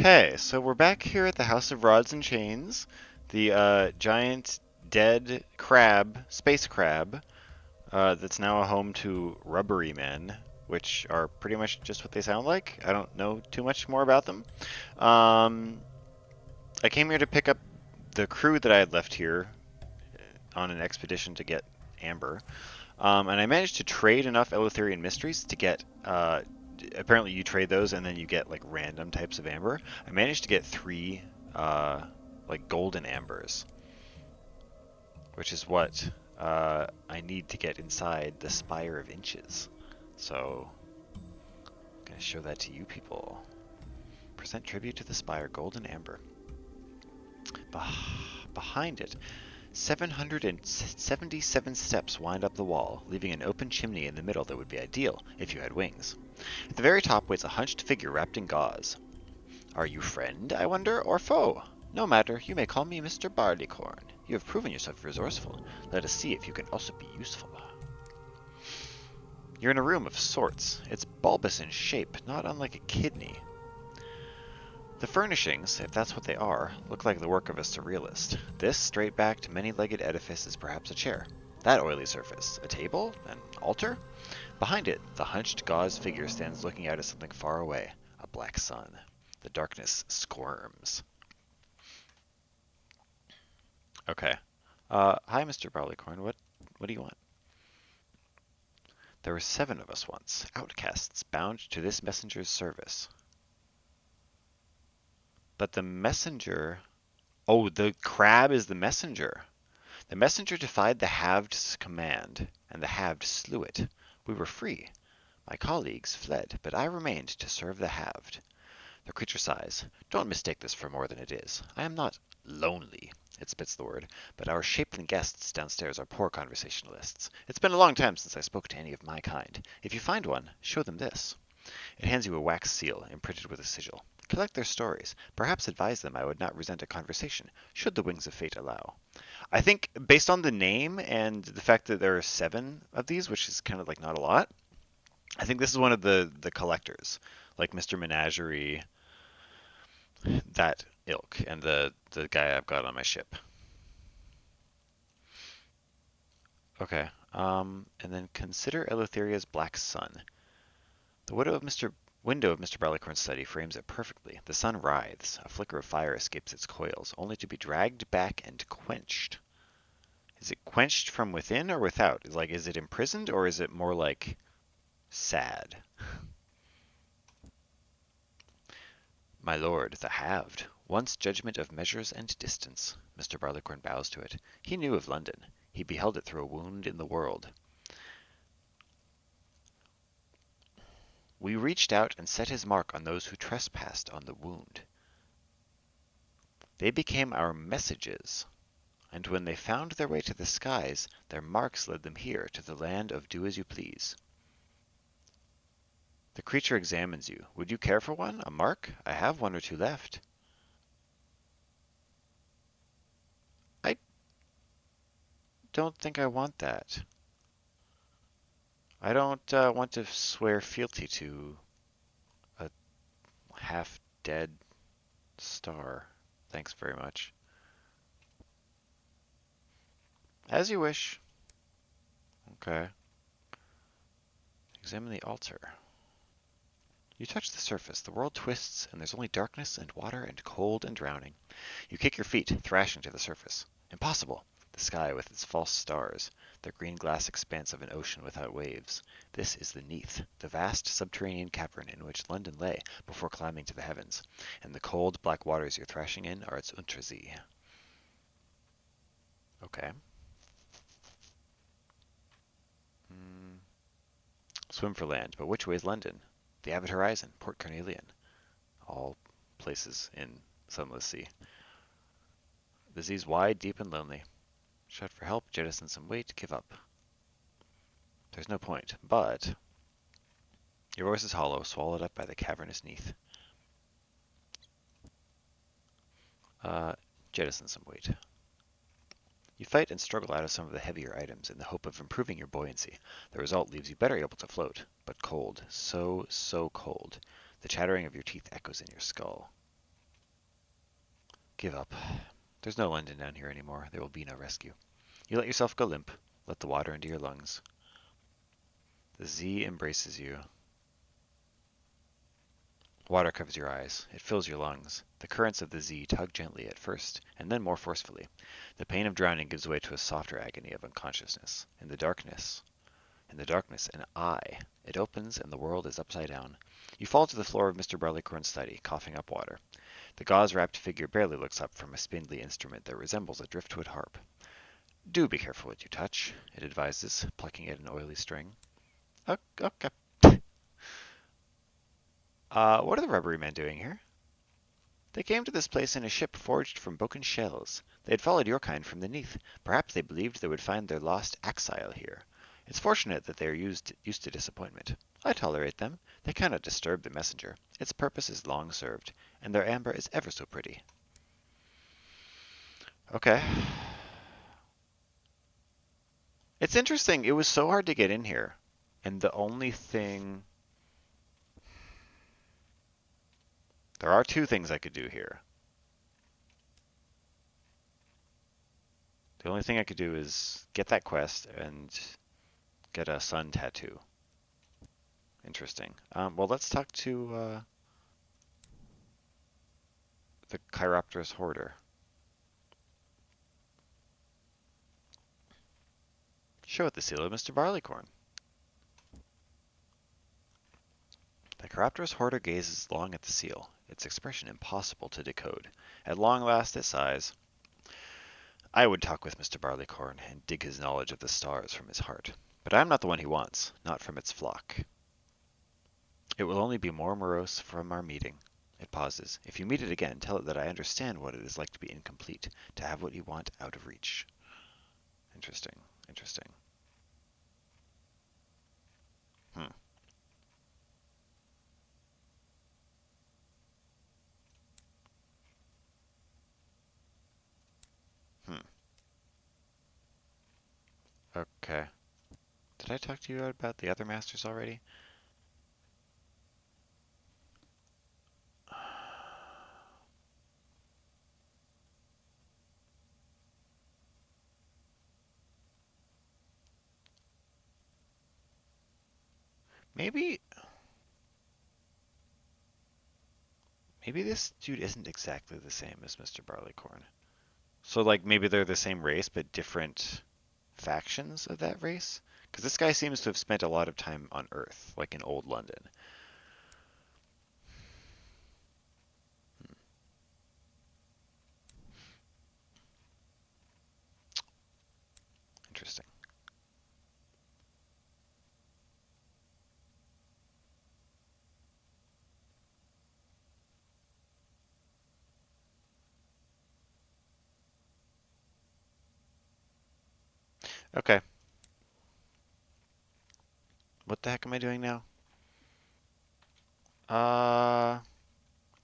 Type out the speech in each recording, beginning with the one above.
Okay, so we're back here at the House of Rods and Chains, the giant dead crab, space crab, that's now a home to rubbery men, which are pretty much just what they sound like. I don't know too much more about them. Um, I came here to pick up the crew that I had left here on an expedition to get Amber, and I managed to trade enough Eleutherian mysteries to get. Apparently, you trade those, and then you get like random types of amber. I managed to get three, like golden ambers, which is what I need to get inside the Spire of Inches. So, I'm gonna show that to you people. Present tribute to the Spire, golden amber. Behind it, 777 steps wind up the wall, leaving an open chimney in the middle that would be ideal if you had wings. At the very top waits a hunched figure wrapped in gauze. Are you friend, I wonder, or foe? No matter, you may call me Mr. Barleycorn. You have proven yourself resourceful. Let us see if you can also be useful. You're in a room of sorts. It's bulbous in shape, not unlike a kidney. The furnishings, if that's what they are, look like the work of a surrealist. This straight-backed, many-legged edifice is perhaps a chair. That oily surface, a table? An altar? Behind it, the hunched gauze figure stands looking out at something far away, a black sun. The darkness squirms. Okay. Hi, Mr. Barleycorn. What do you want? There were 7 of us once, outcasts bound to this messenger's service. But the messenger... Oh, the crab is the messenger. The messenger defied the Haved's command, and the Haved slew it. We were free. My colleagues fled, but I remained to serve the Haved. The creature sighs. Don't mistake this for more than it is. I am not lonely. It spits the word, but our shapely guests downstairs are poor conversationalists. It's been a long time since I spoke to any of my kind. If you find one, show them this. It hands you a wax seal, imprinted with a sigil. Collect their stories. Perhaps advise them I would not resent a conversation, should the wings of fate allow. I think, based on the name and the fact that there are 7 of these, which is kind of like not a lot, I think this is one of the collectors, like Mr. Menagerie, that ilk, and the guy I've got on my ship. Okay. And then consider Eleutheria's black sun. The window of Mr. Barleycorn's study frames it perfectly. The sun writhes. A flicker of fire escapes its coils, only to be dragged back and quenched. Is it quenched from within or without? Is it imprisoned, or is it more like sad? My lord, the Halved. Once judgment of measures and distance. Mr. Barleycorn bows to it. He knew of London. He beheld it through a wound in the world. We reached out and set his mark on those who trespassed on the wound. They became our messages, and when they found their way to the skies, their marks led them here to the land of do as you please. The creature examines you. Would you care for one? A mark? I have 1 or 2 left. I don't think I want that. I don't want to swear fealty to a half-dead star. Thanks very much. As you wish. Okay. Examine the altar. You touch the surface. The world twists, and there's only darkness and water and cold and drowning. You kick your feet, thrashing to the surface. Impossible! The sky with its false stars, the green glass expanse of an ocean without waves. This is the Neath, the vast subterranean cavern in which London lay before climbing to the heavens, and the cold black waters you're thrashing in are its Untersee. Okay. Hmm. Swim for land, but which way is London? The Abbot Horizon, Port Carnelian. All places in Sunless Sea. The sea's wide, deep, and lonely. Shout for help, jettison some weight, give up. There's no point, but your voice is hollow, swallowed up by the cavernous Neath. Jettison some weight. You fight and struggle out of some of the heavier items in the hope of improving your buoyancy. The result leaves you better able to float, but cold. So cold. The chattering of your teeth echoes in your skull. Give up. There's no London down here anymore. There will be no rescue. You let yourself go limp. Let the water into your lungs. The Z embraces you. Water covers your eyes. It fills your lungs. The currents of the Z tug gently at first, and then more forcefully. The pain of drowning gives way to a softer agony of unconsciousness. In the darkness, an eye. It opens, and the world is upside down. You fall to the floor of Mr. Barleycorn's study, coughing up water. The gauze-wrapped figure barely looks up from a spindly instrument that resembles a driftwood harp. Do be careful what you touch, it advises, plucking at an oily string. Okay. What are the rubbery men doing here? They came to this place in a ship forged from broken shells. They had followed your kind from the Neath. Perhaps they believed they would find their lost exile here. It's fortunate that they are used to disappointment. I tolerate them. They cannot disturb the messenger. Its purpose is long served, and their amber is ever so pretty. Okay. It's interesting. It was so hard to get in here. And the only thing... There are two things I could do here. The only thing I could do is get that quest and get a sun tattoo. Interesting. Well, let's talk to the Chiropterous Hoarder. Show it the seal of Mr. Barleycorn. The Chiropterous Hoarder gazes long at the seal, its expression impossible to decode. At long last it sighs. I would talk with Mr. Barleycorn and dig his knowledge of the stars from his heart. But I am not the one he wants, not from its flock. It will only be more morose from our meeting. It pauses. If you meet it again, tell it that I understand what it is like to be incomplete, to have what you want out of reach. Interesting. Interesting. Hmm. Okay. Did I talk to you about the other masters already? Maybe this dude isn't exactly the same as Mr. Barleycorn. So like maybe they're the same race but different factions of that race? Because this guy seems to have spent a lot of time on Earth, like in old London. Interesting. Okay. What the heck am I doing now? Oh,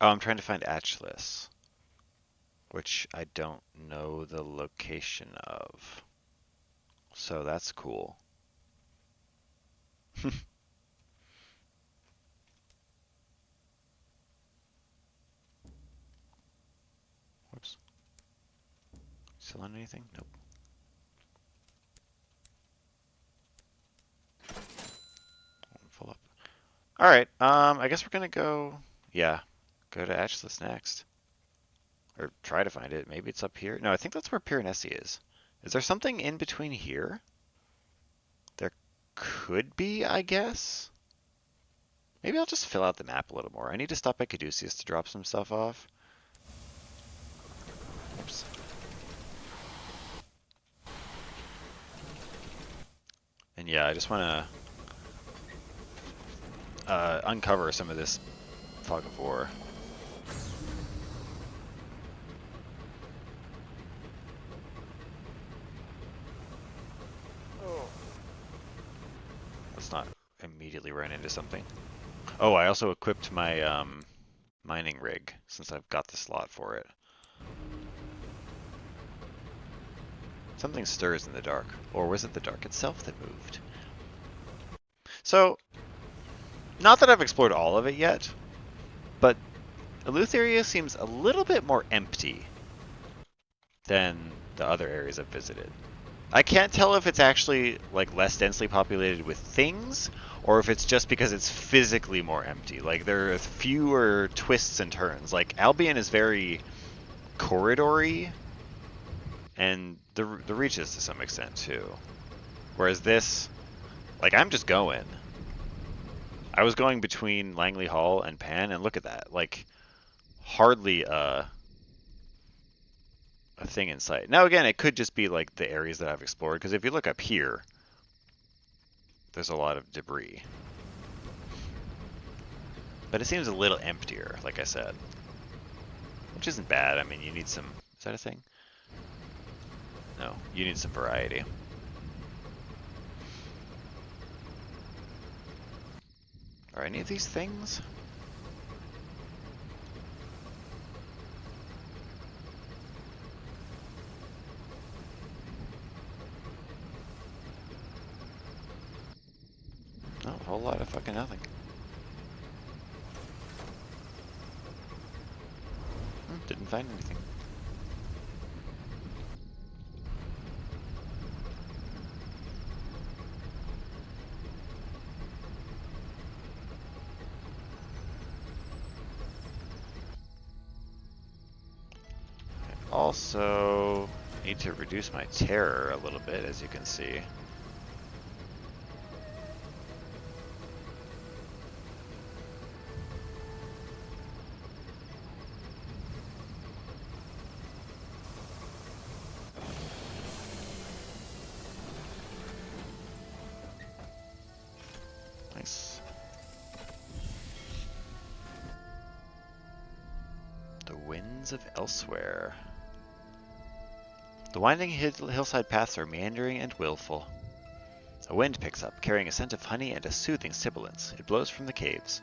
I'm trying to find Atlas, which I don't know the location of. So that's cool. Whoops. Still on anything? Nope. Full up. All right. I guess we're gonna go. Yeah, go to Atlas next, or try to find it. Maybe it's up here. No, I think that's where Piranesi is. Is there something in between here? There could be, I guess. Maybe I'll just fill out the map a little more. I need to stop at Caduceus to drop some stuff off. Oops. And yeah, I just want to uncover some of this fog of war. Let's not immediately run into something. Oh, I also equipped my mining rig since I've got the slot for it. Something stirs in the dark. Or was it the dark itself that moved? So, not that I've explored all of it yet, but Eleutheria seems a little bit more empty than the other areas I've visited. I can't tell if it's actually like less densely populated with things or if it's just because it's physically more empty. Like there are fewer twists and turns. Like Albion is very corridory and the reaches to some extent too. Whereas this, like I'm just going. I was going between Langley Hall and Pan and look at that. Like hardly a thing in sight. Now again, it could just be like the areas that I've explored because if you look up here, there's a lot of debris. But it seems a little emptier, like I said. Which isn't bad. I mean, you need some... Is that a thing? No, you need some variety. Are any of these things? No, a whole lot of fucking nothing. Didn't find anything. I also need to reduce my terror a little bit, as you can see. Nice. The winds of elsewhere. The winding hillside paths are meandering and willful. A wind picks up, carrying a scent of honey and a soothing sibilance. It blows from the caves.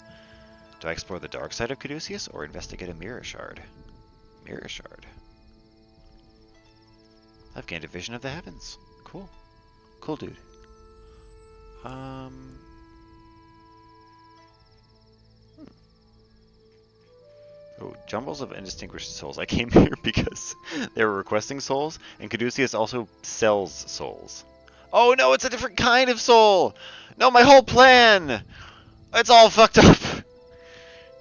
Do I explore the dark side of Caduceus or investigate a mirror shard? Mirror shard. I've gained a vision of the heavens. Cool. Cool, dude. Oh, jumbles of indistinguished souls. I came here because they were requesting souls, and Caduceus also sells souls. Oh no, it's a different kind of soul! No, my whole plan! It's all fucked up!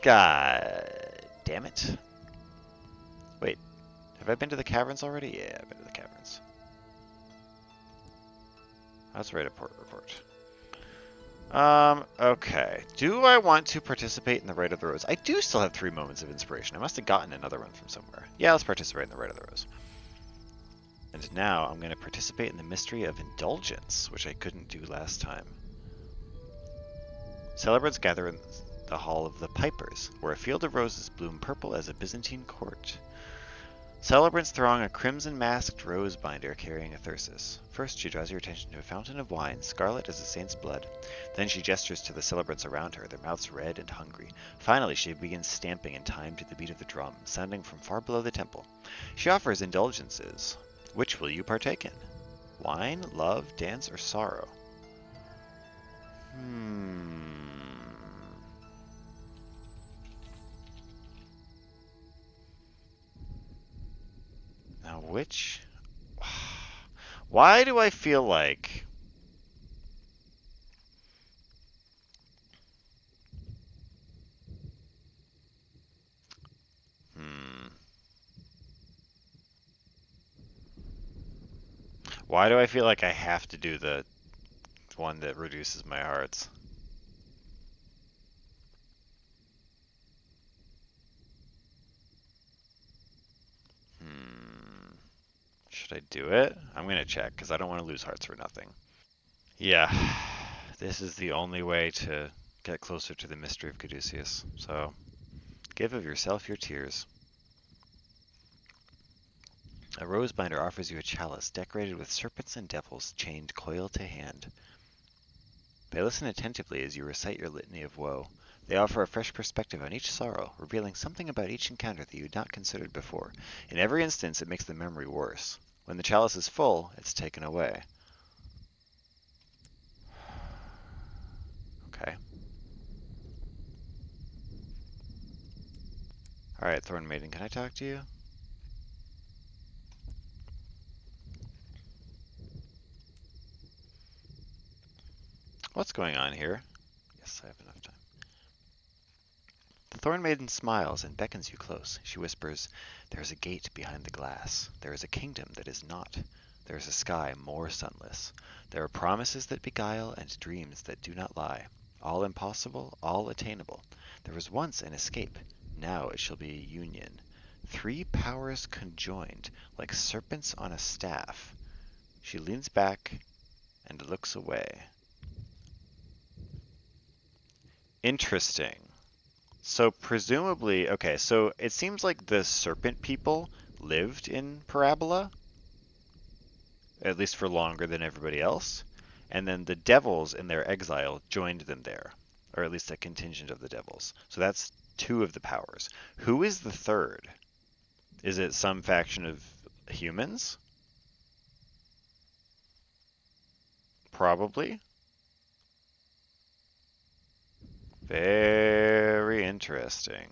God damn it. Wait, have I been to the caverns already? Yeah, I've been to the caverns. Let's write a report. Okay. Do I want to participate in the Rite of the Rose? I do still have 3 moments of inspiration. I must have gotten another one from somewhere. Yeah, let's participate in the Rite of the Rose. And now I'm going to participate in the Mystery of Indulgence, which I couldn't do last time. Celebrants gather in the Hall of the Pipers, where a field of roses bloom purple as a Byzantine court. Celebrants throng a crimson-masked rose binder carrying a thyrsus. First, she draws your attention to a fountain of wine, scarlet as a saint's blood. Then she gestures to the celebrants around her, their mouths red and hungry. Finally, she begins stamping in time to the beat of the drum, sounding from far below the temple. She offers indulgences. Which will you partake in? Wine, love, dance, or sorrow? Now which... Why do I feel like... Why do I feel like I have to do the one that reduces my hearts? Should I do it? I'm going to check because I don't want to lose hearts for nothing. Yeah, this is the only way to get closer to the mystery of Caduceus. So, give of yourself your tears. A rose binder offers you a chalice decorated with serpents and devils chained coil to hand. They listen attentively as you recite your litany of woe. They offer a fresh perspective on each sorrow, revealing something about each encounter that you had not considered before. In every instance, it makes the memory worse. When the chalice is full, it's taken away. Okay. Alright, Thorn Maiden, can I talk to you? What's going on here? Yes, I have enough time. The Thorn Maiden smiles and beckons you close. She whispers, "There is a gate behind the glass. There is a kingdom that is not. There is a sky more sunless. There are promises that beguile and dreams that do not lie. All impossible, all attainable. There was once an escape. Now it shall be a union. Three powers conjoined, like serpents on a staff." She leans back and looks away. Interesting. So presumably, okay, so it seems like the serpent people lived in Parabola, at least for longer than everybody else, and then the devils in their exile joined them there, or at least a contingent of the devils. So that's two of the powers. Who is the third? Is it some faction of humans? Probably. Very interesting.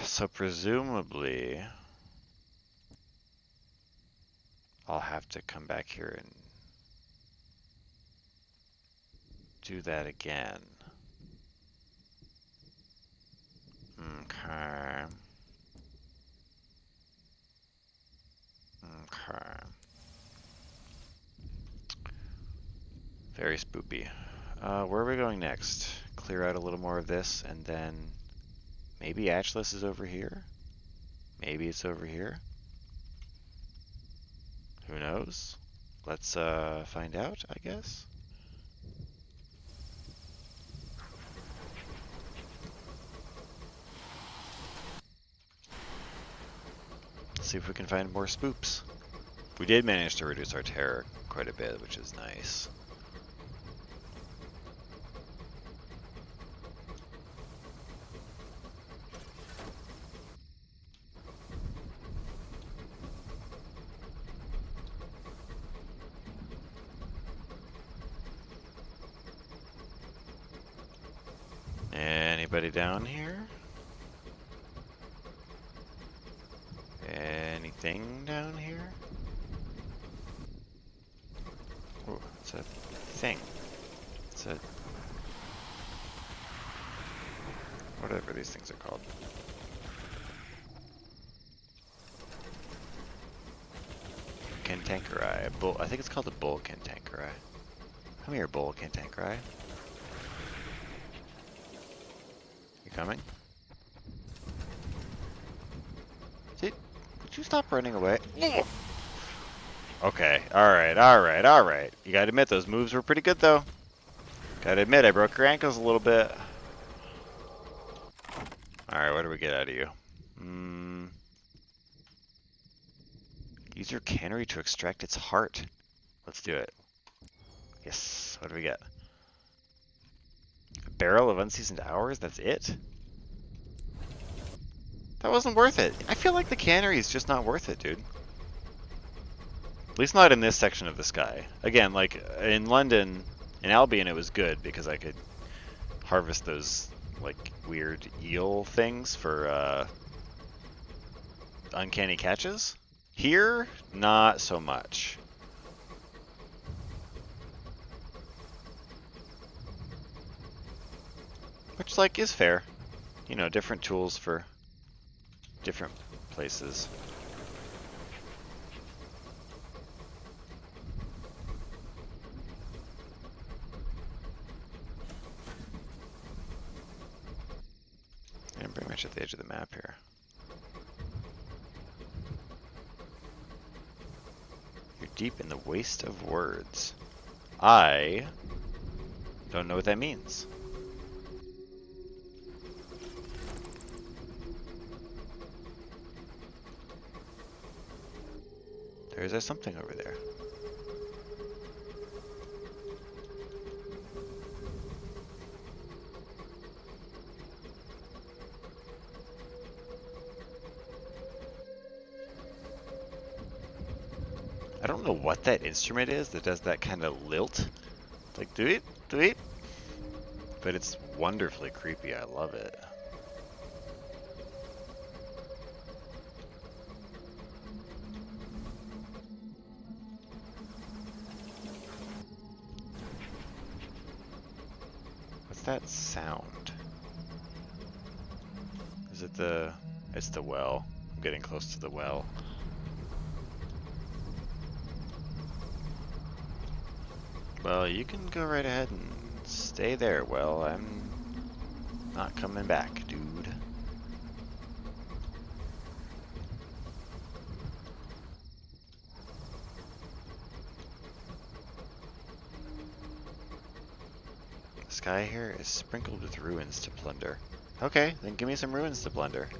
So presumably, I'll have to come back here and do that again. Okay. Okay. Very spoopy. Where are we going next? Clear out a little more of this, and then maybe Atlas is over here? Maybe it's over here? Who knows? Let's find out, I guess. Let's see if we can find more spoops. We did manage to reduce our terror quite a bit, which is nice. Anybody down here? Anything down here? Oh, it's a thing. It's a... whatever these things are called. Cantankereye. Bull. I think it's called a bull cantankereye. Come here, bull cantankereye. You coming? Would you stop running away? Okay, alright. You gotta admit, those moves were pretty good, though. Gotta admit, I broke your ankles a little bit. Alright, what do we get out of you? Use your cannery to extract its heart. Let's do it. Yes, what do we get? A barrel of unseasoned hours? That's it? That wasn't worth it. I feel like the cannery is just not worth it, dude. At least not in this section of the sky. Again, like in London, in Albion, it was good because I could harvest those like weird eel things for uncanny catches. Here, not so much. Which like is fair. You know, different tools for different places. I'm pretty much at the edge of the map here. You're deep in the waste of words. I don't know what that means. There's something over there. I don't know what that instrument is that does that kind of lilt. It's like, do it. But it's wonderfully creepy. I love it. that sound? Is it the... It's the well. I'm getting close to the well. Well, you can go right ahead and stay there. Well, I'm not coming back, dude. The sky here is sprinkled with ruins to plunder. Okay, then give me some ruins to plunder.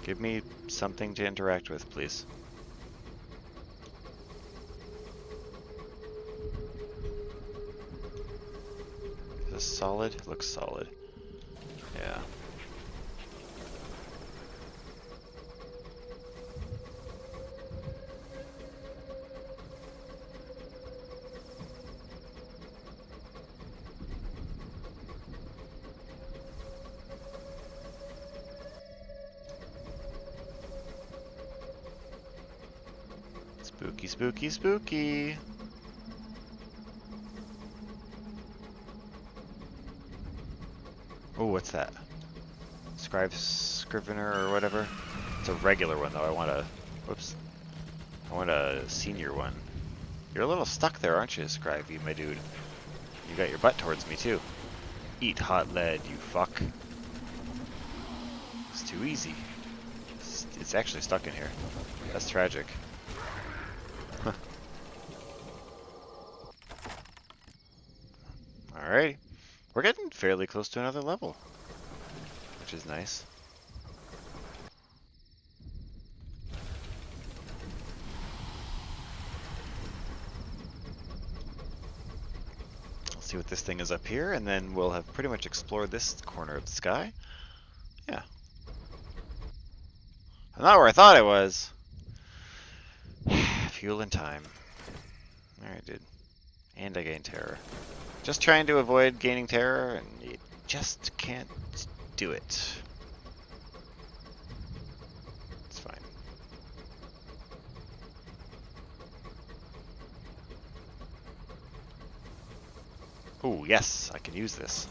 Give me something to interact with, please. Is this solid? It looks solid. Yeah. Spooky, spooky, spooky. Oh, what's that? Scrivener or whatever? It's a regular one though. I want a... Whoops. I want a senior one. You're a little stuck there, aren't you, Scrivey, my dude? You got your butt towards me too. Eat hot lead, you fuck. It's too easy. It's actually stuck in here. That's tragic. Alrighty. We're getting fairly close to another level, which is nice. Let's see what this thing is up here, and then we'll have pretty much explored this corner of the sky. Yeah. I'm not where I thought I was. Fuel and time. Alright, dude. And I gain terror. Just trying to avoid gaining terror, and you just can't do it. It's fine. Oh, yes, I can use this.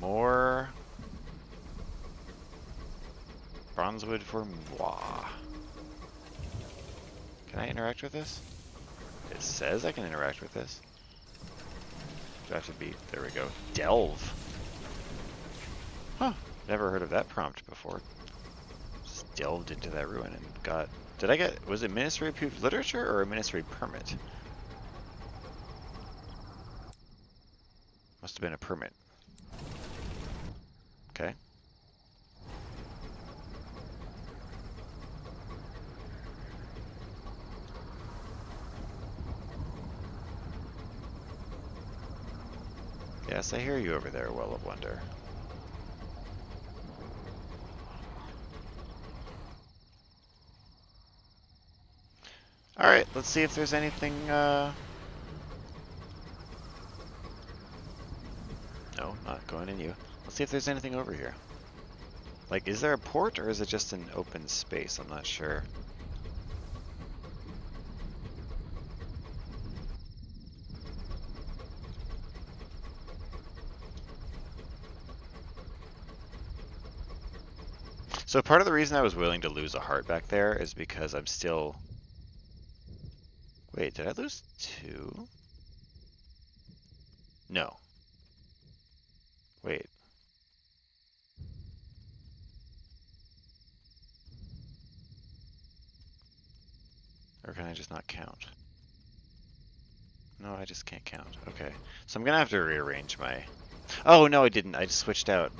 More bronzewood for moi. Can I interact with this? It says I can interact with this. Do I have to be... There we go. Delve. Huh. Never heard of that prompt before. Just delved into that ruin and got... Did I get... Was it Ministry of Literature or a Ministry permit? Must have been a permit. Okay. Yes, I hear you over there, Well of Wonder. Alright, let's see if there's anything, No, not going in you. Let's see if there's anything over here. Like, is there a port, or is it just an open space? I'm not sure. So part of the reason I was willing to lose a heart back there is because I'm still... Wait, did I lose 2? No. Wait. Or can I just not count? No, I just can't count. Okay. So I'm gonna have to rearrange my... Oh, no, I didn't. I just switched out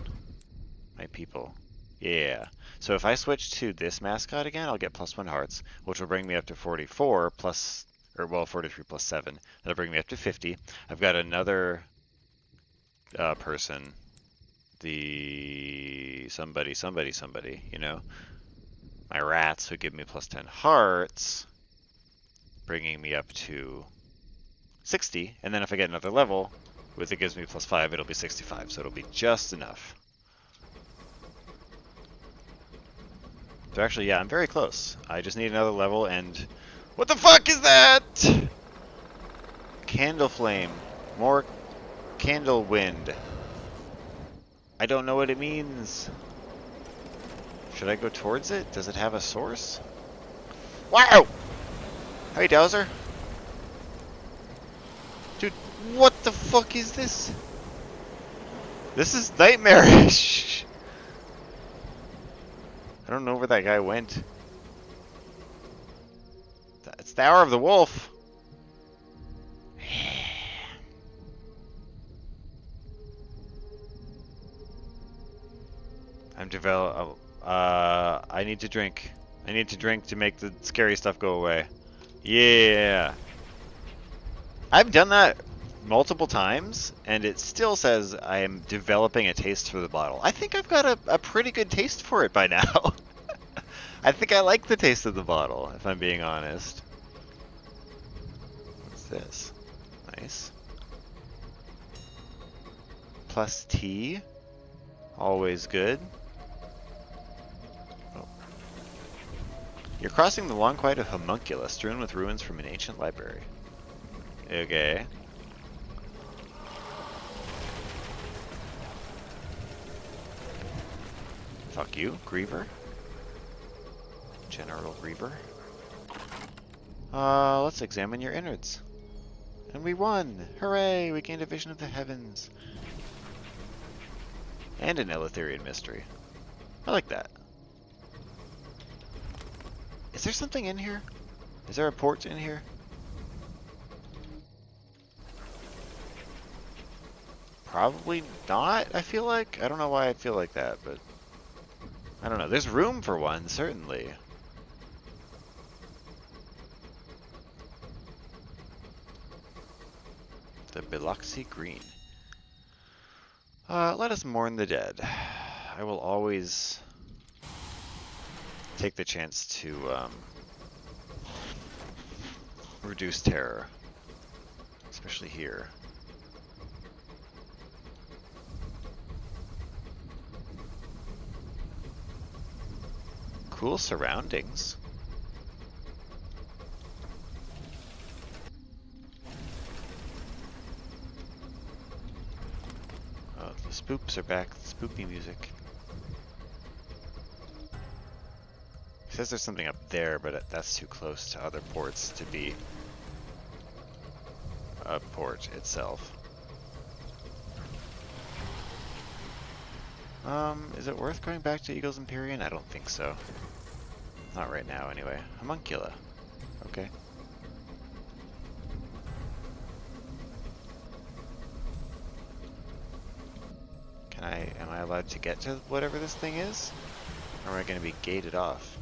my people. Yeah. So if I switch to this mascot again, I'll get +1 hearts, which will bring me up to 44 plus... Or, well, 43 plus 7. That'll bring me up to 50. I've got another person. The... Somebody, you know? My rats who give me +10 hearts, bringing me up to 60. And then if I get another level, with it gives me +5, it'll be 65. So it'll be just enough. So actually, yeah, I'm very close. I just need another level, and What the fuck is that? Candle flame. More candle wind. I don't know what it means. Should I go towards it? Does it have a source? Wow! Hey, Dowser. Dude, what the fuck is this? This is nightmarish. I don't know where that guy went. It's the Hour of the Wolf. I need to drink. I need to drink to make the scary stuff go away. Yeah. I've done that multiple times, and it still says I am developing a taste for the bottle. I think I've got a pretty good taste for it by now. I think I like the taste of the bottle, if I'm being honest. What's this? Nice. Plus tea. Always good. Oh. You're crossing the long quiet of Homuncula, strewn with ruins from an ancient library. Okay. Fuck you, Griever. General Griever. Let's examine your innards. And we won! Hooray! We gained a vision of the heavens. And an Eleutherian mystery. I like that. Is there something in here? Is there a port in here? Probably not, I feel like. I don't know why I feel like that, but... I don't know. There's room for one, certainly. The Biloxi Green. Let us mourn the dead. I will always take the chance to reduce terror, especially here. Cool surroundings. Oh, the spoops are back. Spoopy music. It says there's something up there, but that's too close to other ports to be a port itself. Is it worth going back to Eagle's Empyrean? I don't think so. Not right now, anyway. Homuncula. Okay. Am I allowed to get to whatever this thing is? Or am I going to be gated off?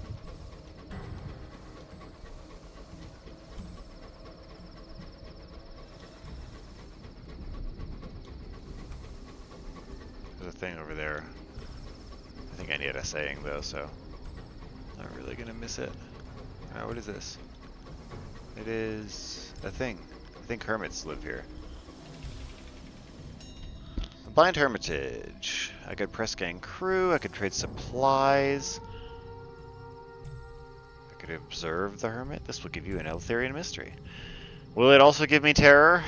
There's a thing over there. I think I need a saying though, so not really gonna miss it. What is this? It is a thing. I think hermits live here. A blind hermitage. I could press gang crew. I could trade supplies. I could observe the hermit. This will give you an Eleutherian mystery. Will it also give me terror?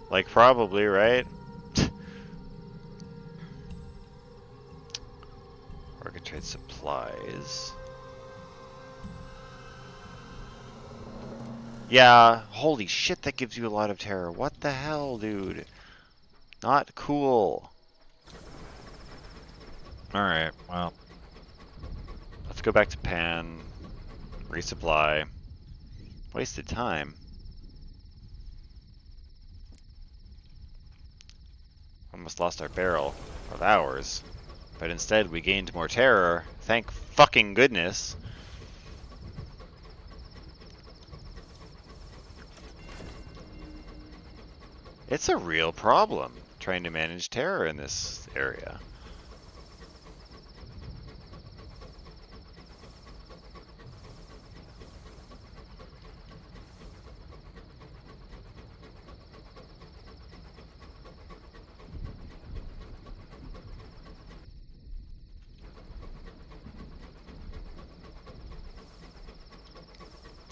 Like probably, right? Or I could trade supplies. Yeah, holy shit, that gives you a lot of terror. What the hell, dude? Not cool. Alright, well. Let's go back to Pan. Resupply. Wasted time. Almost lost our barrel of ours. But instead we gained more terror. Thank fucking goodness. It's a real problem trying to manage terror in this area.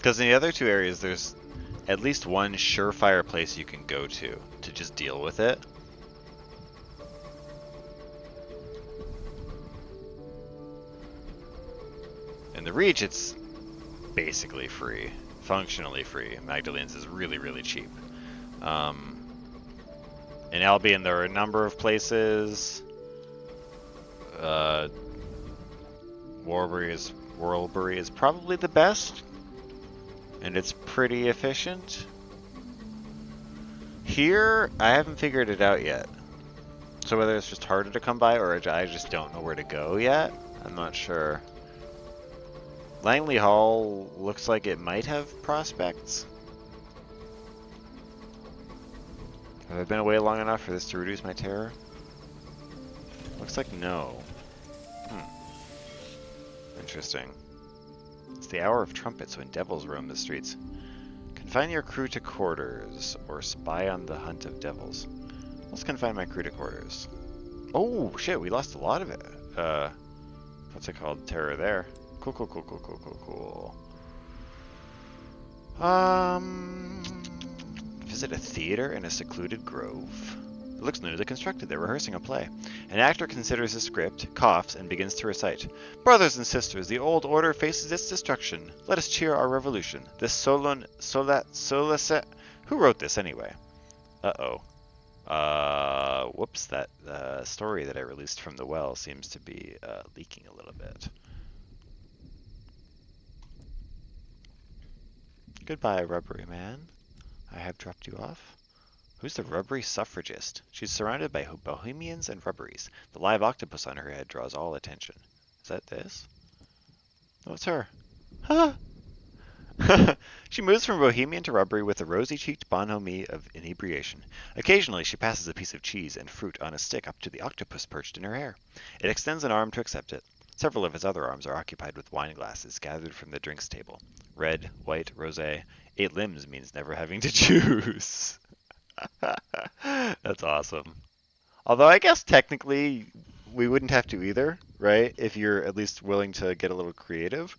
Because in the other two areas, there's at least one surefire place you can go to just deal with it. In the Reach, it's basically free. Functionally free. Magdalene's is really, really cheap. In Albion, there are a number of places. Warlbury is probably the best, and it's pretty efficient. Here, I haven't figured it out yet. So whether it's just harder to come by or I just don't know where to go yet, I'm not sure. Langley Hall looks like it might have prospects. Have I been away long enough for this to reduce my terror? Looks like no. Interesting. It's the hour of trumpets when devils roam the streets. Confine your crew to quarters, or spy on the hunt of devils. Let's confine my crew to quarters. Oh, shit, we lost a lot of it. What's it called? Terror there. Cool, cool, cool, cool, cool, cool, cool. Visit a theater in a secluded grove. It looks newly constructed. They're rehearsing a play. An actor considers a script, coughs, and begins to recite. Brothers and sisters, the old order faces its destruction. Let us cheer our revolution. This Solacet... Who wrote this, anyway? Uh-oh. Whoops, that story that I released from the well seems to be leaking a little bit. Goodbye, rubbery man. I have dropped you off. Who's the rubbery suffragist? She's surrounded by bohemians and rubberies. The live octopus on her head draws all attention. Is that this? Oh, it's her. Huh? She moves from bohemian to rubbery with a rosy-cheeked bonhomie of inebriation. Occasionally, she passes a piece of cheese and fruit on a stick up to the octopus perched in her hair. It extends an arm to accept it. Several of its other arms are occupied with wine glasses gathered from the drinks table. Red, white, rosé. 8 limbs means never having to choose. That's awesome. Although I guess technically we wouldn't have to either, right? If you're at least willing to get a little creative.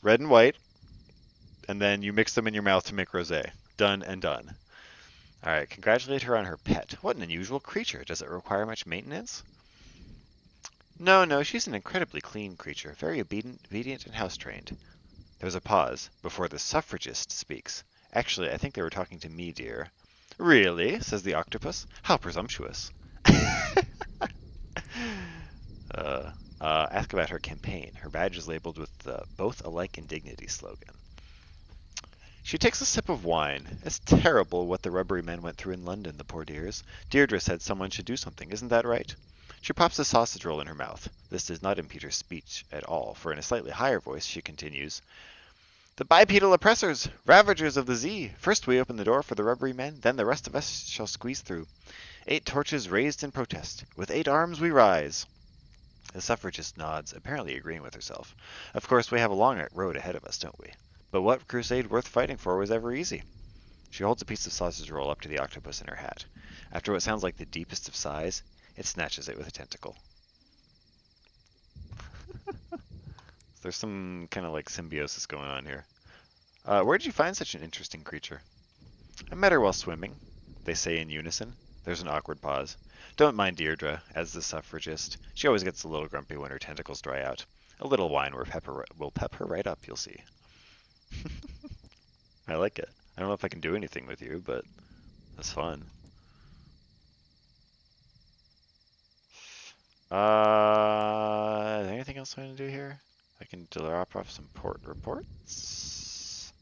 Red and white, and then you mix them in your mouth to make rosé. Done and done. All right, congratulate her on her pet. What an unusual creature. Does it require much maintenance? No, she's an incredibly clean creature, very obedient and house-trained. There's a pause before the suffragist speaks. Actually, I think they were talking to me, dear. Really? Says the octopus. How presumptuous. Ask about her campaign. Her badge is labeled with the Both Alike in Dignity slogan. She takes a sip of wine. It's terrible what the rubbery men went through in London, the poor dears. Deirdre said someone should do something. Isn't that right? She pops a sausage roll in her mouth. This does not impede her speech at all, for in a slightly higher voice she continues, The bipedal oppressors, ravagers of the Zee. First we open the door for the rubbery men, then the rest of us shall squeeze through. 8 torches raised in protest. With 8 arms we rise. The suffragist nods, apparently agreeing with herself. Of course, we have a long road ahead of us, don't we? But what crusade worth fighting for was ever easy? She holds a piece of sausage roll up to the octopus in her hat. After what sounds like the deepest of sighs, it snatches it with a tentacle. There's some kind of like symbiosis going on here. Where did you find such an interesting creature? I met her while swimming, they say in unison. There's an awkward pause. Don't mind Deirdre, as the suffragist. She always gets a little grumpy when her tentacles dry out. A little wine will pep her right up, you'll see. I like it. I don't know if I can do anything with you, but that's fun. Anything else I want to do here? I can drop off some port reports.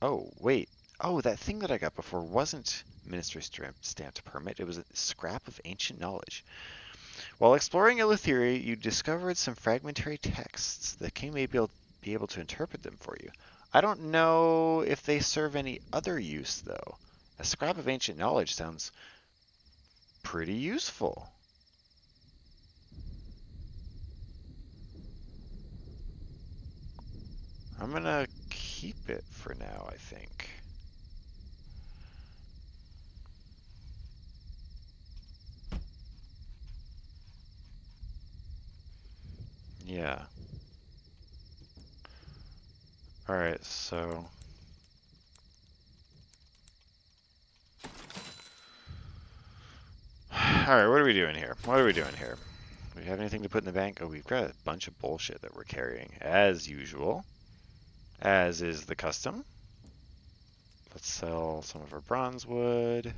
Oh, wait. Oh, that thing that I got before wasn't Ministry stamped permit. It was a scrap of ancient knowledge. While exploring Eleutheria, you discovered some fragmentary texts. The king may be able to interpret them for you. I don't know if they serve any other use, though. A scrap of ancient knowledge sounds pretty useful. I'm gonna keep it for now, I think. Yeah. Alright, so... Alright, what are we doing here? What are we doing here? Do we have anything to put in the bank? Oh, we've got a bunch of bullshit that we're carrying, as usual. As is the custom. Let's sell some of our bronze wood.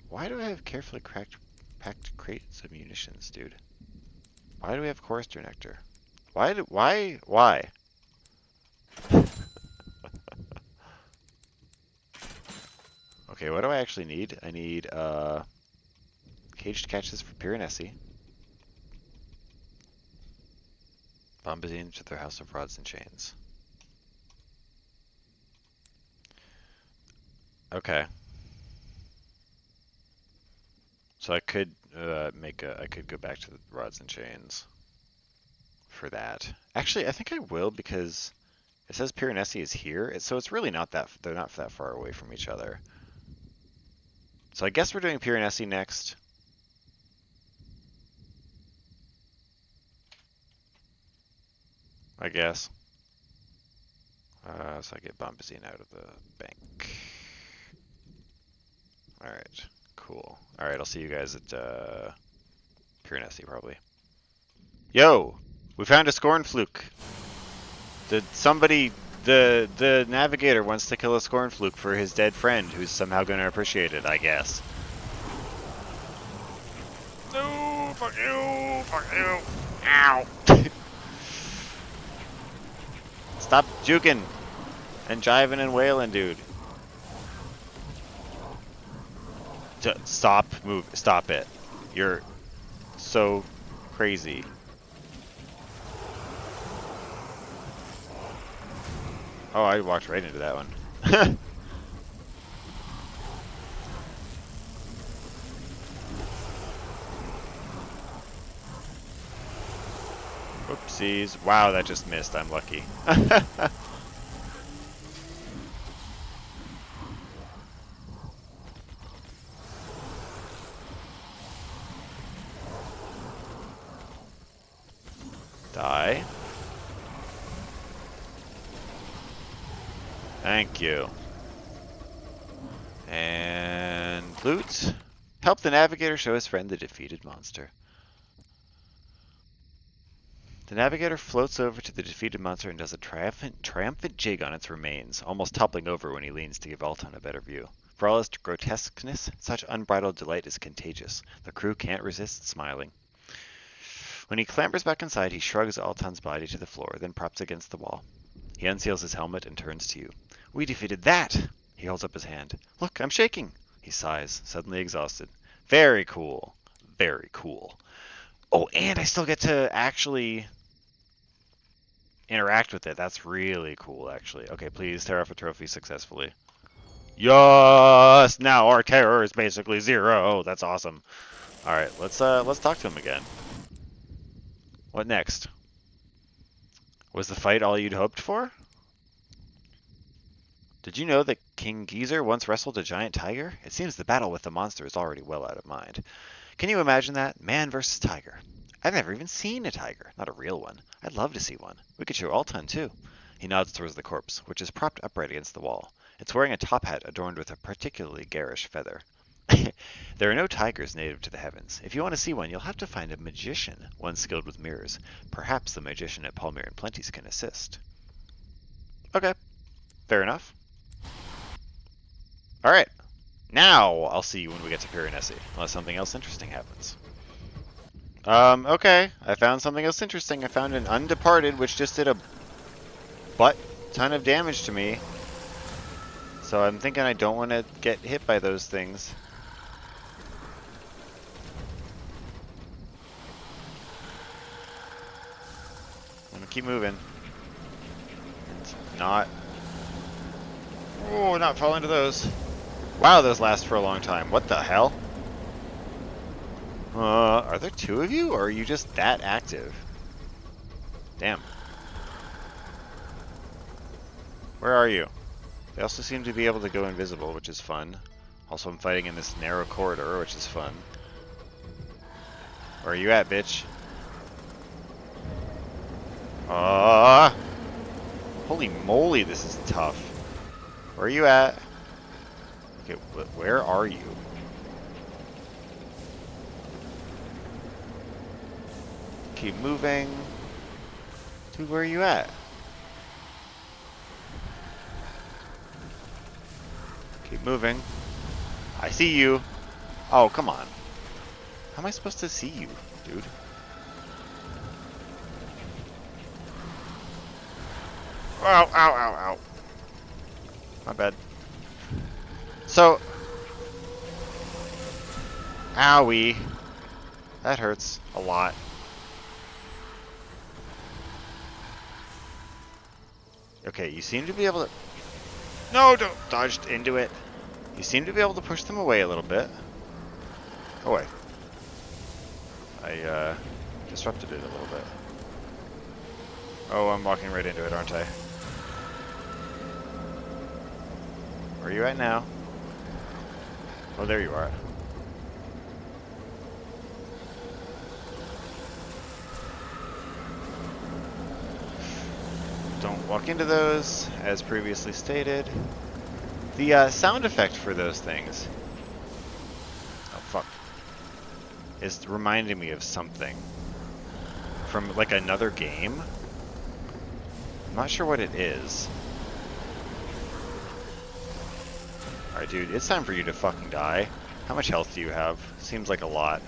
Why do I have carefully packed crates of munitions, dude? Why do we have chorister nectar? Why? Okay, what do I actually need? I need, caged catches for Piranesi. Bombazine to their house of rods and chains. Okay. So I could I could go back to the rods and chains for that. Actually, I think I will because it says Piranesi is here, so it's really not that they're not that far away from each other. So I guess we're doing Piranesi next. I guess. So I get Bombazine out of the bank. Alright, cool. Alright, I'll see you guys at Piranesi probably. Yo! We found a scorn fluke. The navigator wants to kill a scorn fluke for his dead friend who's somehow gonna appreciate it, I guess. No, fuck you, ow. Stop juking and jiving and wailing, dude. Stop it. You're so crazy. Oh, I walked right into that one. Oopsies. Wow, that just missed. I'm lucky. Die. Thank you. And loot. Help the navigator show his friend the defeated monster. The navigator floats over to the defeated monster and does a triumphant jig on its remains, almost toppling over when he leans to give Alton a better view. For all its grotesqueness, such unbridled delight is contagious. The crew can't resist smiling. When he clambers back inside, he shrugs Alton's body to the floor, then props against the wall. He unseals his helmet and turns to you. We defeated that! He holds up his hand. Look, I'm shaking! He sighs, suddenly exhausted. Very cool. Very cool. Oh, and I still get to actually interact with it. That's really cool, actually. Okay, please tear off a trophy successfully. Yes! Now our terror is basically 0. That's awesome. Alright, let's talk to him again. What next? Was the fight all you'd hoped for? Did you know that King Geezer once wrestled a giant tiger? It seems the battle with the monster is already well out of mind. Can you imagine that? Man versus tiger. I've never even seen a tiger, not a real one. I'd love to see one. We could show Alton, too. He nods towards the corpse, which is propped upright against the wall. It's wearing a top hat adorned with a particularly garish feather. There are no tigers native to the heavens. If you want to see one, you'll have to find a magician, one skilled with mirrors. Perhaps the magician at Palmyra and Plenty's can assist. Okay, fair enough. Alright, now I'll see you when we get to Piranesi, unless something else interesting happens. Okay, I found something else interesting. I found an undeparted, which just did a butt ton of damage to me. So I'm thinking I don't want to get hit by those things. I'm gonna keep moving. And not... Oh, not fall into those. Wow, those last for a long time. What the hell? Are there 2 of you, or are you just that active? Damn. Where are you? They also seem to be able to go invisible, which is fun. Also, I'm fighting in this narrow corridor, which is fun. Where are you at, bitch? Holy moly, this is tough. Where are you at? Okay, where are you? Keep moving. Dude, where are you at? Keep moving. I see you. Oh, come on. How am I supposed to see you, dude? Ow, ow, ow, ow. My bad. So... Owie. That hurts a lot. Okay, you seem to be able to... No, don't dodged into it. You seem to be able to push them away a little bit. Oh, wait. I disrupted it a little bit. Oh, I'm walking right into it, aren't I? Where are you at now? Oh, there you are. Don't walk into those, as previously stated. The sound effect for those things... Oh, fuck. Is reminding me of something. From, like, another game. I'm not sure what it is. Alright, dude, it's time for you to fucking die. How much health do you have? Seems like a lot.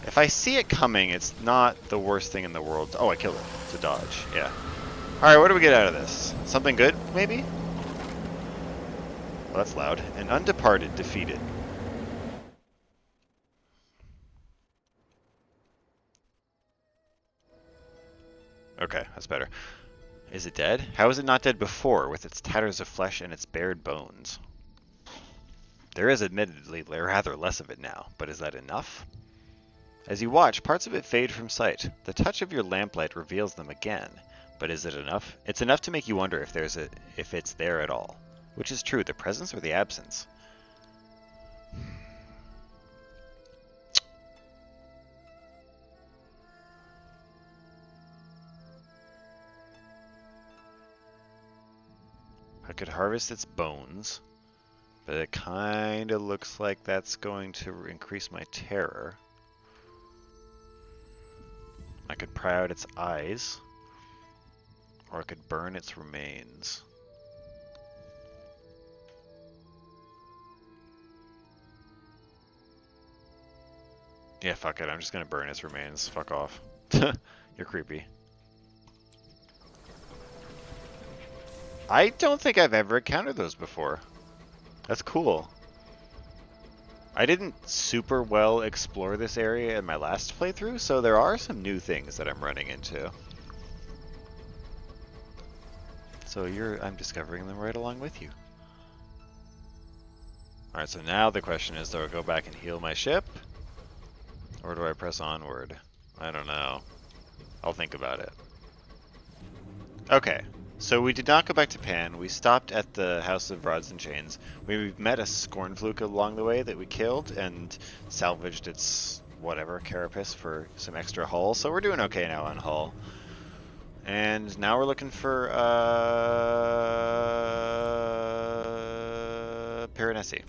If I see it coming, it's not the worst thing in the world. Oh, I killed it. It's a dodge. Yeah. Alright, what do we get out of this? Something good, maybe? Well, that's loud. An undeparted defeated. Okay, that's better. Is it dead? How is it not dead before, with its tatters of flesh and its bared bones? There is admittedly rather less of it now, but is that enough? As you watch, parts of it fade from sight. The touch of your lamplight reveals them again, but is it enough? It's enough to make you wonder if it's there at all. Which is true, the presence or the absence? I could harvest its bones, but it kind of looks like that's going to increase my terror. I could pry out its eyes, or I could burn its remains. Yeah, fuck it, I'm just gonna burn its remains. Fuck off. You're creepy. I don't think I've ever encountered those before. That's cool. I didn't super well explore this area in my last playthrough, so there are some new things that I'm running into. So I'm discovering them right along with you. Alright, so now the question is, do I go back and heal my ship? Or do I press onward? I don't know. I'll think about it. Okay, so we did not go back to Pan. We stopped at the House of Rods and Chains. We met a Scornfluke along the way that we killed and salvaged its whatever carapace for some extra hull. So we're doing okay now on hull. And now we're looking for Piranesi,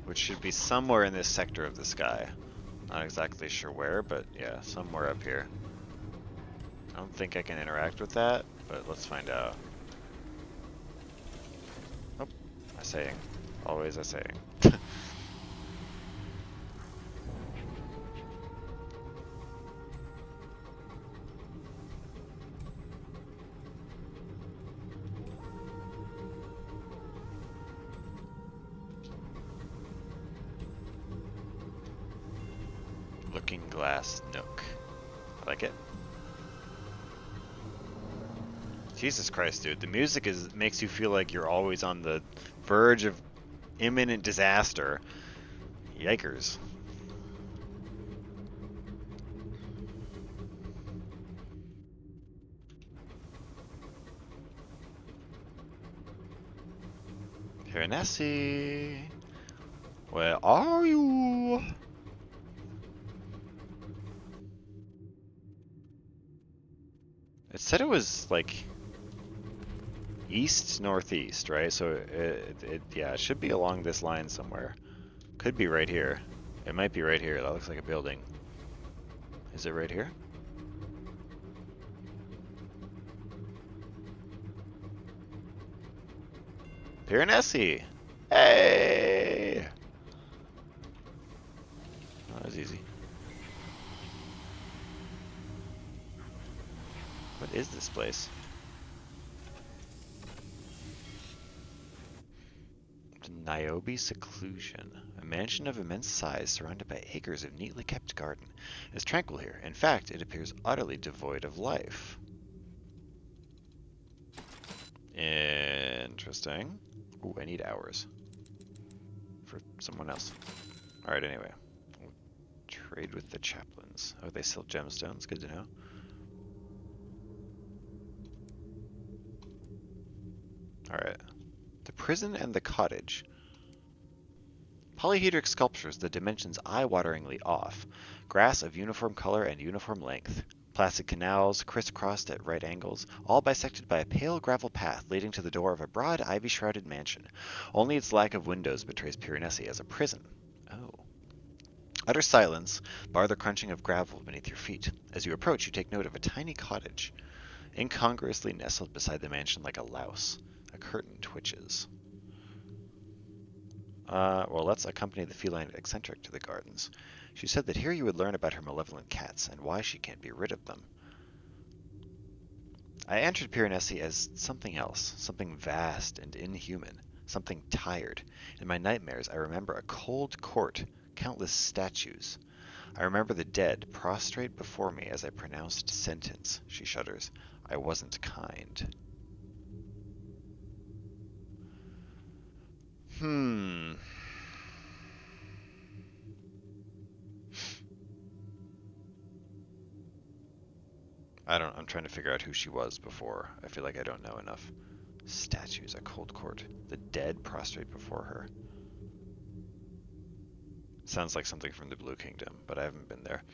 which should be somewhere in this sector of the sky. Not exactly sure where, but yeah, somewhere up here. I don't think I can interact with that, but let's find out. Oh, assaying. Always assaying. Looking Glass Nook. I like it. Jesus Christ, dude. The music makes you feel like you're always on the verge of imminent disaster. Yikers. Piranesi. Where are you? It said it was like east northeast, right? So yeah, it should be along this line somewhere. Could be right here. It might be right here. That looks like a building. Is it right here? Piranesi! Hey! Oh, that was easy. What is this place? Niobe Seclusion. A mansion of immense size surrounded by acres of neatly kept garden. It's tranquil here. In fact, it appears utterly devoid of life. Interesting. Ooh, I need hours. For someone else. Alright, anyway. We'll trade with the chaplains. Oh, they sell gemstones. Good to know. Alright. The prison and the cottage. Polyhedric sculptures, the dimensions eye-wateringly off. Grass of uniform color and uniform length. Placid canals, crisscrossed at right angles, all bisected by a pale gravel path leading to the door of a broad, ivy-shrouded mansion. Only its lack of windows betrays Piranesi as a prison. Oh. Utter silence bar the crunching of gravel beneath your feet. As you approach, you take note of a tiny cottage, incongruously nestled beside the mansion like a louse. A curtain twitches. Well, let's accompany the feline eccentric to the gardens. She said that here you would learn about her malevolent cats and why she can't be rid of them. I entered Piranesi as something else, something vast and inhuman, something tired. In my nightmares, I remember a cold court, countless statues. I remember the dead prostrate before me as I pronounced sentence. She shudders. I wasn't kind. Hmm. I'm trying to figure out who she was before. I feel like I don't know enough. Statues, a cold court. The dead prostrate before her. Sounds like something from the Blue Kingdom, but I haven't been there.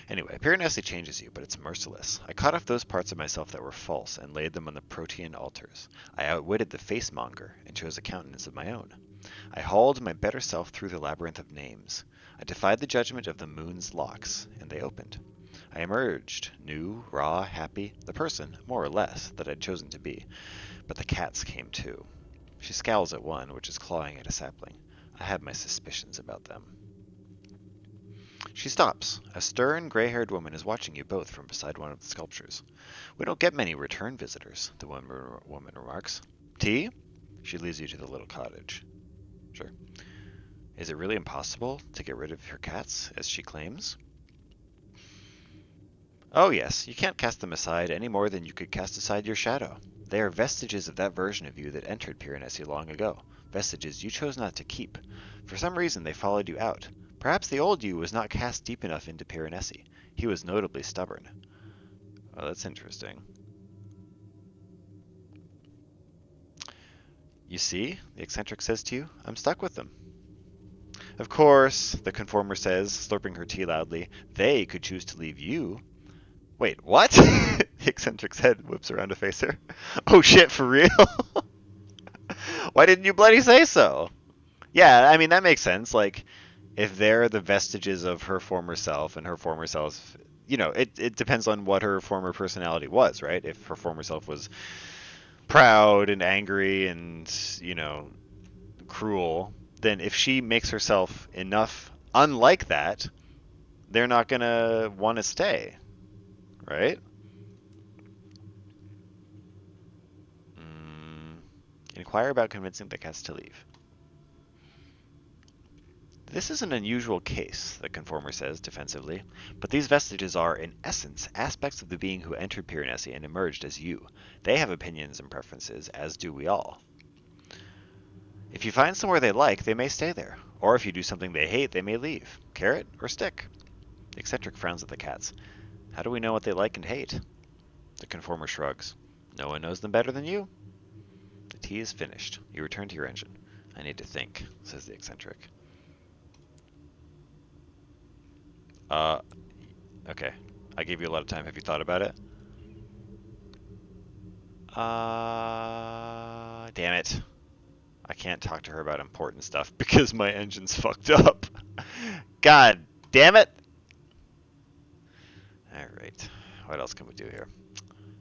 Anyway, Piranesi changes you, but it's merciless. I cut off those parts of myself that were false and laid them on the protean altars. I outwitted the facemonger and chose a countenance of my own. I hauled my better self through the labyrinth of names. I defied the judgment of the moon's locks, and they opened. I emerged, new, raw, happy, the person, more or less, that I'd chosen to be. But the cats came too. She scowls at one, which is clawing at a sapling. I have my suspicions about them. She stops. A stern, gray-haired woman is watching you both from beside one of the sculptures. We don't get many return visitors, the woman remarks. Tea? She leads you to the little cottage. Sure. Is it really impossible to get rid of her cats, as she claims? Oh yes, you can't cast them aside any more than you could cast aside your shadow. They are vestiges of that version of you that entered Piranesi long ago. Vestiges you chose not to keep. For some reason they followed you out. Perhaps the old you was not cast deep enough into Piranesi. He was notably stubborn. Oh, that's interesting. You see, the eccentric says to you, I'm stuck with them. Of course, the conformer says, slurping her tea loudly, they could choose to leave you. Wait, what? The eccentric's head whips around to face her. Oh shit, for real? Why didn't you bloody say so? Yeah, I mean, that makes sense. Like, if they're the vestiges of her former self and her former self, it depends on what her former personality was, right? If her former self was proud and angry and, cruel, then if she makes herself enough unlike that, they're not going to want to stay, right? Mm, inquire about convincing the cats to leave. This is an unusual case, the conformer says defensively, but these vestiges are, in essence, aspects of the being who entered Piranesi and emerged as you. They have opinions and preferences, as do we all. If you find somewhere they like, they may stay there. Or if you do something they hate, they may leave. Carrot or stick? The eccentric frowns at the cats. How do we know what they like and hate? The conformer shrugs. No one knows them better than you. The tea is finished. You return to your engine. I need to think, says the eccentric. Uh, okay. I gave you a lot of time. Have you thought about it? Damn it. I can't talk to her about important stuff because my engine's fucked up. God damn it! Alright. What else can we do here?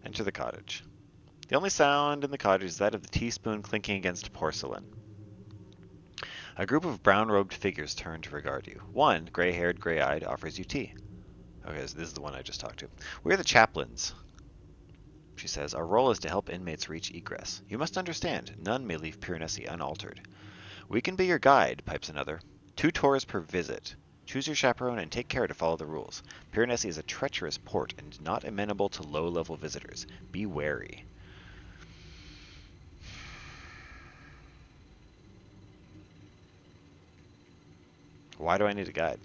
Enter the cottage. The only sound in the cottage is that of the teaspoon clinking against porcelain. A group of brown-robed figures turn to regard you. One, gray-haired, gray-eyed, offers you tea. Okay, so this is the one I just talked to. We're the chaplains, she says. Our role is to help inmates reach egress. You must understand, none may leave Piranesi unaltered. We can be your guide, pipes another. 2 tours per visit. Choose your chaperone and take care to follow the rules. Piranesi is a treacherous port and not amenable to low-level visitors. Be wary. Why do I need a guide?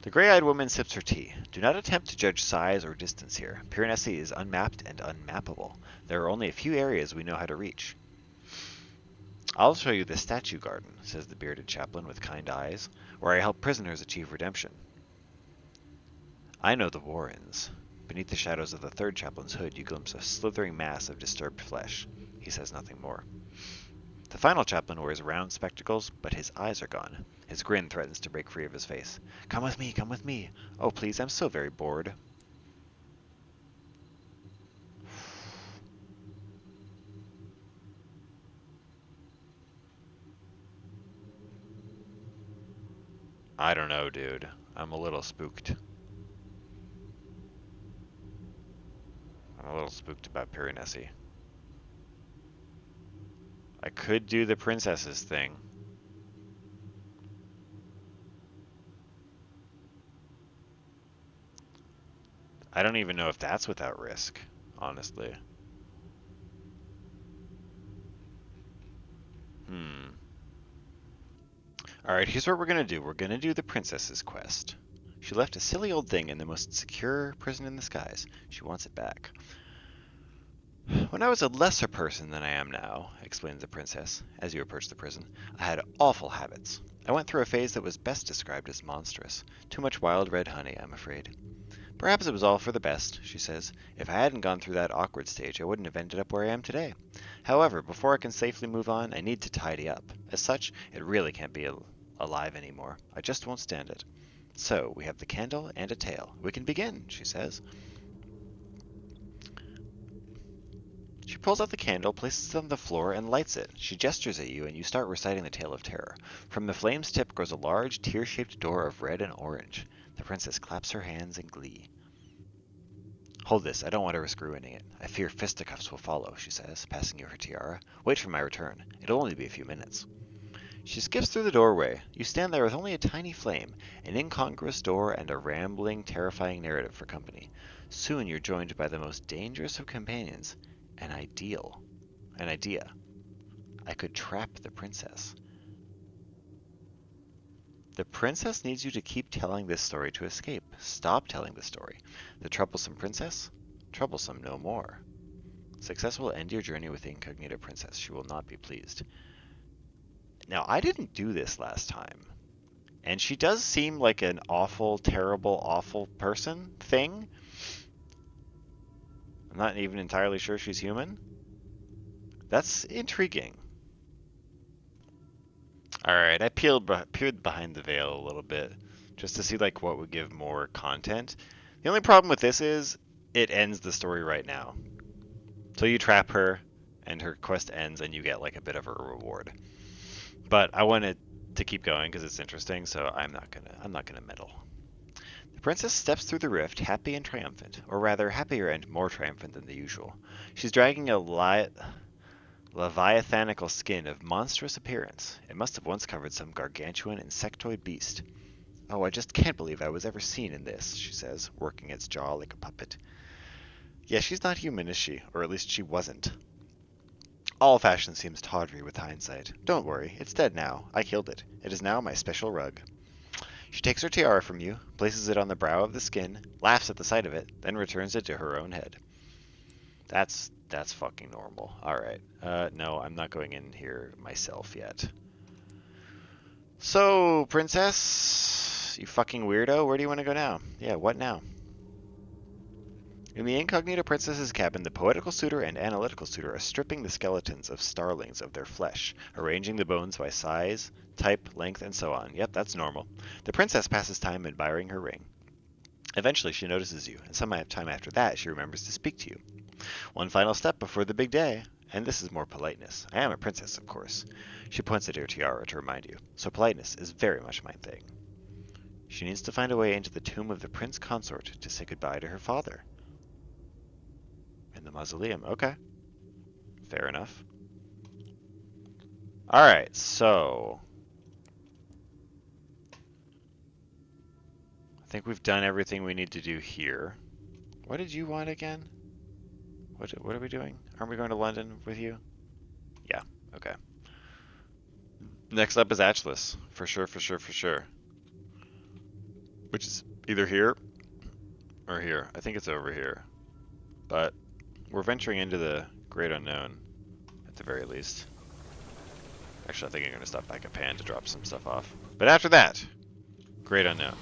The gray-eyed woman sips her tea. Do not attempt to judge size or distance here. Piranesi is unmapped and unmappable. There are only a few areas we know how to reach. I'll show you the statue garden, says the bearded chaplain with kind eyes, where I help prisoners achieve redemption. I know the Warrens. Beneath the shadows of the third chaplain's hood, you glimpse a slithering mass of disturbed flesh. He says nothing more. The final chaplain wears round spectacles, but his eyes are gone. His grin threatens to break free of his face. Come with me, come with me. Oh, please, I'm so very bored. I don't know, dude. I'm a little spooked. I'm a little spooked about Piranesi. I could do the princesses thing. I don't even know if that's without risk, honestly. Hmm. Alright, here's what we're gonna do. We're gonna do the princess's quest. She left a silly old thing in the most secure prison in the skies. She wants it back. When I was a lesser person than I am now, explains the princess, as you approach the prison, I had awful habits. I went through a phase that was best described as monstrous. Too much wild red honey, I'm afraid. Perhaps it was all for the best, she says. If I hadn't gone through that awkward stage, I wouldn't have ended up where I am today. However, before I can safely move on, I need to tidy up. As such, it really can't be alive anymore. I just won't stand it. So, we have the candle and a tale. We can begin, she says. She pulls out the candle, places it on the floor, and lights it. She gestures at you, and you start reciting the tale of terror. From the flame's tip grows a large, tear-shaped door of red and orange. The princess claps her hands in glee. Hold this, I don't want to risk ruining it. I fear fisticuffs will follow, she says, passing you her tiara. Wait for my return. It'll only be a few minutes. She skips through the doorway. You stand there with only a tiny flame, an incongruous door, and a rambling, terrifying narrative for company. Soon you're joined by the most dangerous of companions, an ideal. An idea. I could trap the princess. The princess needs you to keep telling this story to escape. Stop telling the story. The troublesome princess? Troublesome no more. Success will end your journey with the incognito princess. She will not be pleased. Now, I didn't do this last time. And she does seem like an awful, terrible, awful person thing. I'm not even entirely sure she's human. That's intriguing. Alright, I peered behind the veil a little bit. Just to see like what would give more content. The only problem with this is it ends the story right now. So you trap her, and her quest ends, and you get like a bit of a reward. But I wanted to keep going because it's interesting, so I'm not gonna meddle. The princess steps through the rift, happy and triumphant, or rather happier and more triumphant than the usual. She's dragging a leviathanical skin of monstrous appearance. It must have once covered some gargantuan insectoid beast. Oh, I just can't believe I was ever seen in this, she says, working its jaw like a puppet. Yeah, she's not human, is she? Or at least she wasn't. All fashion seems tawdry with hindsight. Don't worry, it's dead now. I killed it. It is now my special rug. She takes her tiara from you, places it on the brow of the skin, laughs at the sight of it, then returns it to her own head. That's fucking normal. Alright. No, I'm not going in here myself yet. So, princess, What? You fucking weirdo? Where do you want to go now? Yeah, what now? In the incognito princess's cabin, the poetical suitor and analytical suitor are stripping the skeletons of starlings of their flesh, arranging the bones by size, type, length, and so on. Yep, that's normal. The princess passes time admiring her ring. Eventually, she notices you, and some time after that, she remembers to speak to you. One final step before the big day, and this is more politeness. I am a princess, of course. She points at her tiara to remind you, so politeness is very much my thing. She needs to find a way into the tomb of the prince consort to say goodbye to her father. In the mausoleum, okay. Fair enough. Alright, so... I think we've done everything we need to do here. What did you want again? What are we doing? Aren't we going to London with you? Yeah, okay. Next up is Atlas. For sure, for sure, for sure. Which is either here or here. I think it's over here. But we're venturing into the great unknown, at the very least. Actually, I think I'm going to stop back at Pan to drop some stuff off. But after that, great unknown.